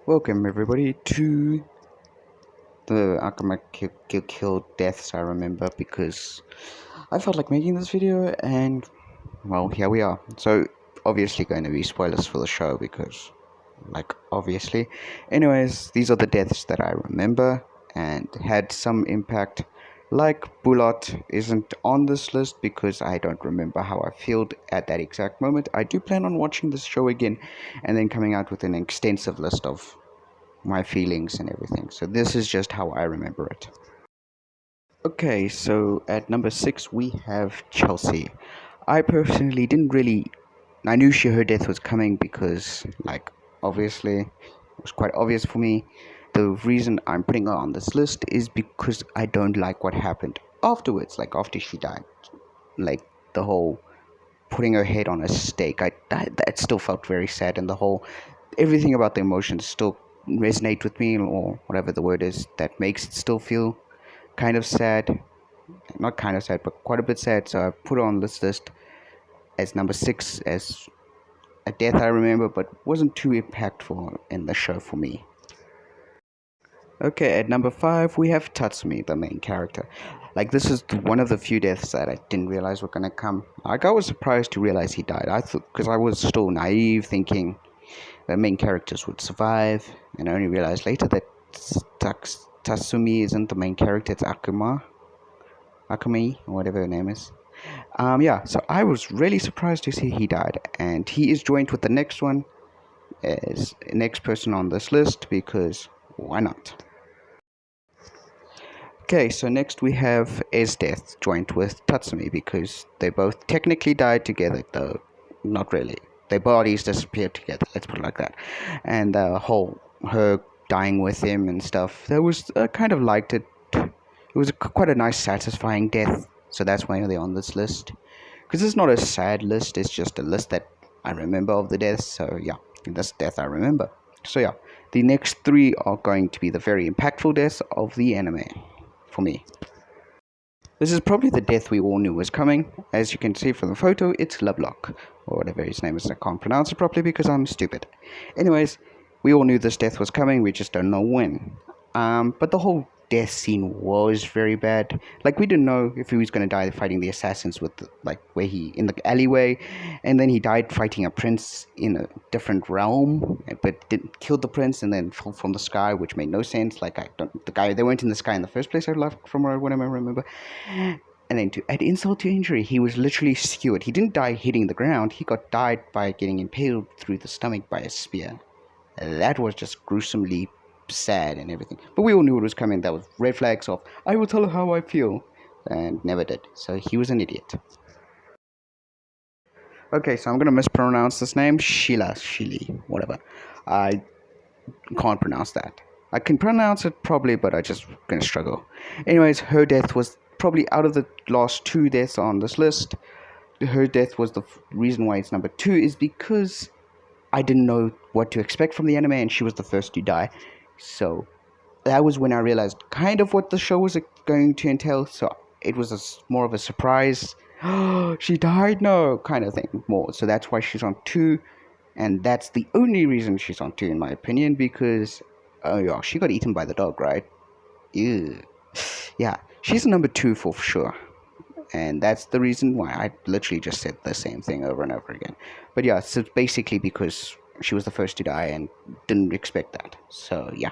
Welcome everybody to the Akame kill deaths I remember, because I felt like making this video and well, here we are. So obviously going to be spoilers for the show because obviously. Anyways, these are the deaths that I remember and had some impact. Like Bulot isn't on this list because I don't remember how I felt at that exact moment. I do plan on watching this show again and then coming out with an extensive list of my feelings and everything. So this is just how I remember it. Okay, so at number 6 we have Chelsea. I personally didn't really. I knew her death was coming because, obviously, it was quite obvious for me. The reason I'm putting her on this list is because I don't like what happened afterwards, after she died. The whole putting her head on a stake. That still felt very sad, and the whole everything about the emotions still resonate with me, or whatever the word is that makes it still feel kind of sad. Not kind of sad, but quite a bit sad. So I put her on this list as number 6 as a death I remember, but wasn't too impactful in the show for me. Okay, at number 5 we have Tatsumi, the main character. This is one of the few deaths that I didn't realize were gonna come. I was surprised to realize he died. I thought, because I was still naive, thinking the main characters would survive, and I only realized later that Tatsumi isn't the main character. It's Akame, or whatever her name is. So I was really surprised to see he died, and he is joined with the next one as next person on this list because why not? Okay, so next we have A's death joined with Tatsumi because they both technically died together, though not really. Their bodies disappeared together, let's put it like that. And the whole her dying with him and stuff, that was kind of liked it. It was quite a nice, satisfying death, so that's why they're on this list. Because it's not a sad list, it's just a list that I remember of the deaths. So yeah, this death I remember. So yeah, the next 3 are going to be the very impactful deaths of the anime for me. This is probably the death we all knew was coming. As you can see from the photo, it's Lovelock, or whatever his name is. I can't pronounce it properly because I'm stupid. Anyways, we all knew this death was coming, we just don't know when. But the whole death scene was very bad. We didn't know if he was going to die fighting the assassins with where he in the alleyway, and then he died fighting a prince in a different realm, but didn't kill the prince and then fell from the sky, which made no sense. They weren't in the sky in the first place. I left from what I remember. And then to add insult to injury, he was literally skewered. He didn't die hitting the ground. He died by getting impaled through the stomach by a spear. That was just gruesomely sad and everything, but we all knew it was coming. That was red flags of I will tell her how I feel, and never did. So he was an idiot. Okay, so I'm gonna mispronounce this name. Shili, whatever. I can't pronounce that. I can pronounce it probably, but I just gonna struggle. Anyways, her death was probably out of the last 2 deaths on this list. Her death was the reason why it's number 2 is because I didn't know what to expect from the anime, and she was the first to die. So that was when I realized kind of what the show was going to entail. So it was more of a surprise. She died, no, kind of thing more. So that's why she's on 2, and that's the only reason she's on 2 in my opinion, because she got eaten by the dog, right? Ew. Yeah, she's number 2 for sure. And that's the reason why I literally just said the same thing over and over again. But yeah, so basically because she was the first to die and didn't expect that. So yeah.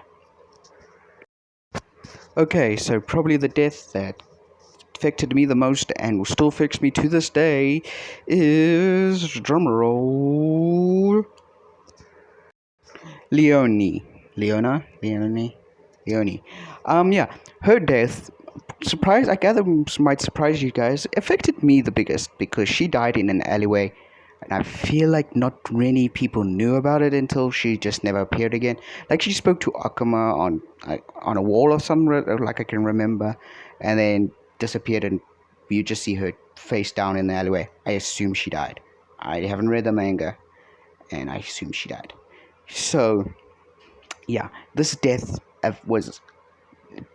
Okay, so probably the death that affected me the most and will still affect me to this day is, drumroll, Leone. Yeah, her death, I gather might surprise you guys, affected me the biggest because she died in an alleyway, and I feel like not many people knew about it until she just never appeared again. She spoke to Akame on a wall or something, I can remember, and then disappeared, and you just see her face down in the alleyway. I assume she died. I haven't read the manga, and I assume she died. So yeah, this death was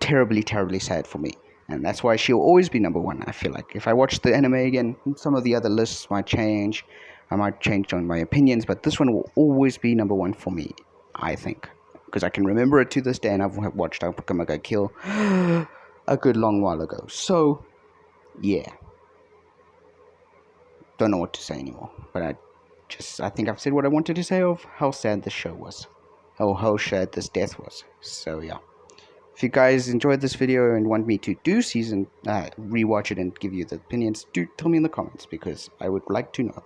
terribly sad for me, and that's why she'll always be number 1. I feel like if I watch the anime again, some of the other lists might change. I might change on my opinions, but this one will always be number 1 for me, I think. because I can remember it to this day, and I've watched Akame get killed a good long while ago. So, yeah, don't know what to say anymore. But I think I've said what I wanted to say of how sad this show was, how sad this death was. So yeah. If you guys enjoyed this video and want me to do rewatch it and give you the opinions, do tell me in the comments, because I would like to know.